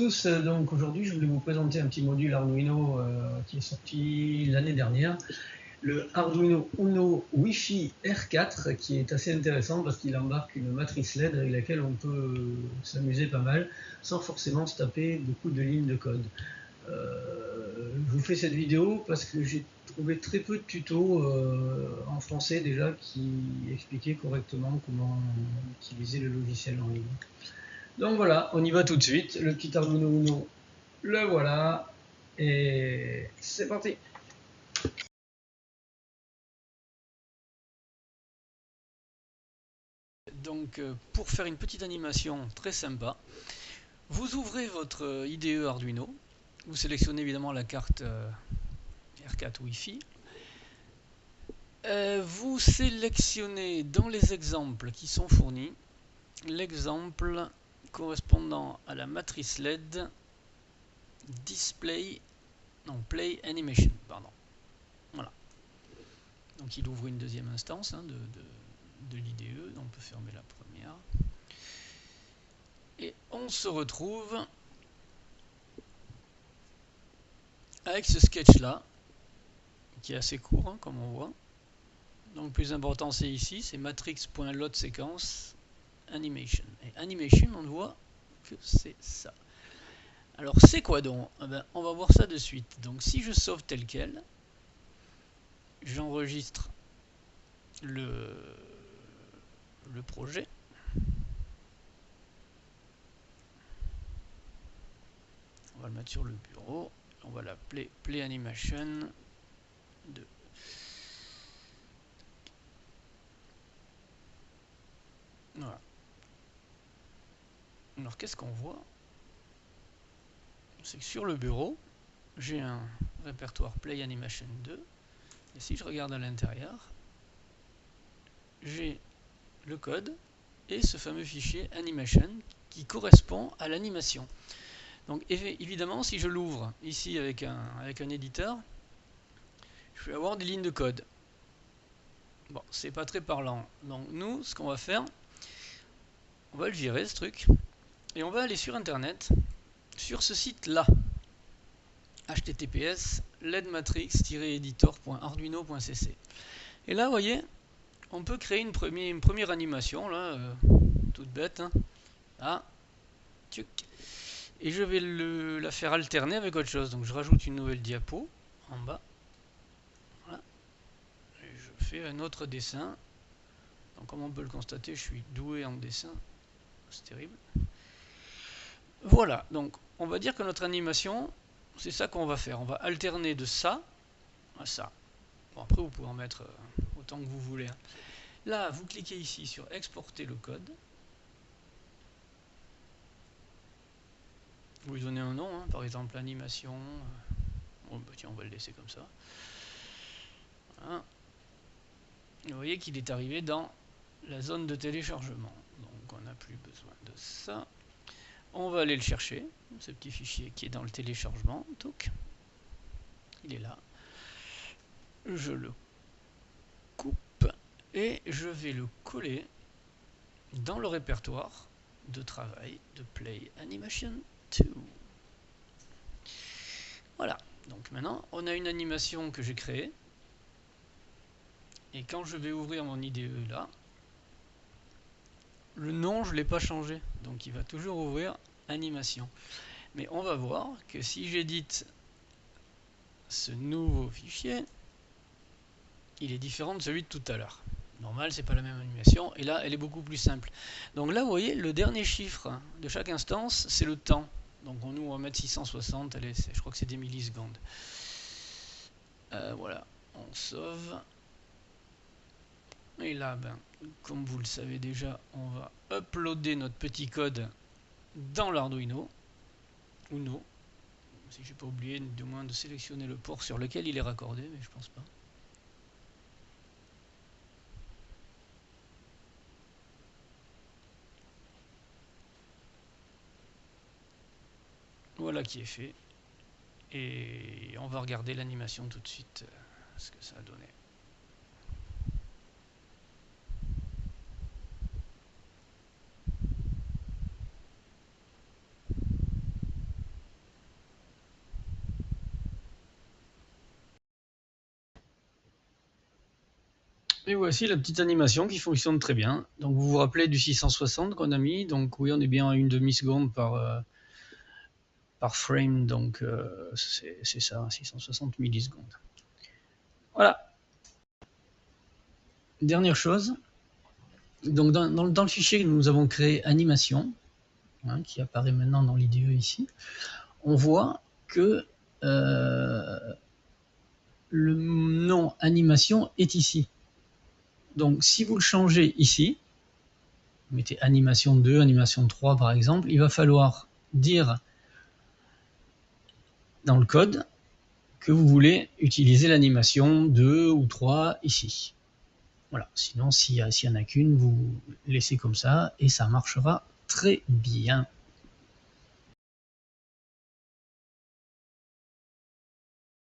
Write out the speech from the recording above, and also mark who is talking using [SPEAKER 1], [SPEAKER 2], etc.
[SPEAKER 1] tous, donc aujourd'hui je voulais vous présenter un petit module Arduino qui est sorti l'année dernière, le Arduino Uno Wi-Fi R4, qui est assez intéressant parce qu'il embarque une matrice LED avec laquelle on peut s'amuser pas mal sans forcément se taper beaucoup de lignes de code. Je vous fais cette vidéo parce que j'ai trouvé très peu de tutos en français déjà qui expliquaient correctement comment utiliser le logiciel en ligne. Donc voilà, on y va tout de suite. Le petit Arduino Uno, le voilà. Et c'est parti.
[SPEAKER 2] Donc pour faire une petite animation très sympa, vous ouvrez votre IDE Arduino, vous sélectionnez évidemment la carte R4 Wi-Fi, vous sélectionnez dans les exemples qui sont fournis l'exemple correspondant à la matrice LED Play Animation, pardon. Voilà. Donc il ouvre une deuxième instance de l'IDE, on peut fermer la première. Et on se retrouve avec ce sketch là, qui est assez court, hein, comme on voit. Donc le plus important c'est ici, c'est matrix.loadSequence animation. Et animation, on ne voit que c'est ça. Alors c'est quoi donc? On va voir ça de suite. Donc si je sauve tel quel, j'enregistre le projet. On va le mettre sur le bureau. On va l'appeler Play Animation 2. Voilà. Alors qu'est-ce qu'on voit? C'est que sur le bureau, j'ai un répertoire Play Animation 2. Et si je regarde à l'intérieur, j'ai le code et ce fameux fichier animation qui correspond à l'animation. Donc évidemment, si je l'ouvre ici avec un éditeur, je vais avoir des lignes de code. Bon, c'est pas très parlant. Donc nous, ce qu'on va faire, on va le virer ce truc et on va aller sur internet, sur ce site là, https ledmatrix-editor.arduino.cc. Et là, vous voyez, on peut créer une première animation là, toute bête, hein. Ah, tchuc. Et je vais la faire alterner avec autre chose. Donc je rajoute une nouvelle diapo en bas. Voilà. Et je fais un autre dessin. Donc comme on peut le constater, je suis doué en dessin. C'est terrible. Voilà, donc on va dire que notre animation, c'est ça qu'on va faire. On va alterner de ça à ça. Bon, après vous pouvez en mettre autant que vous voulez, hein. Là, vous cliquez ici sur exporter le code. Vous lui donnez un nom, hein, par exemple animation. Bon, bah, tiens, on va le laisser comme ça. Voilà. Vous voyez qu'il est arrivé dans la zone de téléchargement. Donc on n'a plus besoin de ça. On va aller le chercher, ce petit fichier qui est dans le téléchargement. Donc, il est là. Je le coupe et je vais le coller dans le répertoire de travail de Play Animation 2. Voilà, donc maintenant on a une animation que j'ai créée. Et quand je vais ouvrir mon IDE là, le nom je ne l'ai pas changé. Donc il va toujours ouvrir animation. Mais on va voir que si j'édite ce nouveau fichier, il est différent de celui de tout à l'heure. Normal, c'est pas la même animation, et là, elle est beaucoup plus simple. Donc là, vous voyez, le dernier chiffre de chaque instance, c'est le temps. Donc nous, on va mettre 660, allez, je crois que c'est des millisecondes. Voilà, on sauve. Et là, comme vous le savez déjà, on va uploader notre petit code dans l'Arduino Uno. Si j'ai pas oublié, du moins de sélectionner le port sur lequel il est raccordé, mais je pense pas. Voilà qui est fait. Et on va regarder l'animation tout de suite, ce que ça a donné. Et voici la petite animation qui fonctionne très bien. Donc vous vous rappelez du 660 qu'on a mis. Donc oui, on est bien à une demi-seconde par frame. Donc c'est ça, 660 millisecondes. Voilà. Dernière chose. Donc dans le fichier que nous avons créé animation, hein, qui apparaît maintenant dans l'IDE ici, on voit que le nom animation est ici. Donc si vous le changez ici, vous mettez animation 2, animation 3 par exemple, il va falloir dire dans le code que vous voulez utiliser l'animation 2 ou 3 ici. Voilà, sinon s'il n'y en a qu'une, vous laissez comme ça et ça marchera très bien.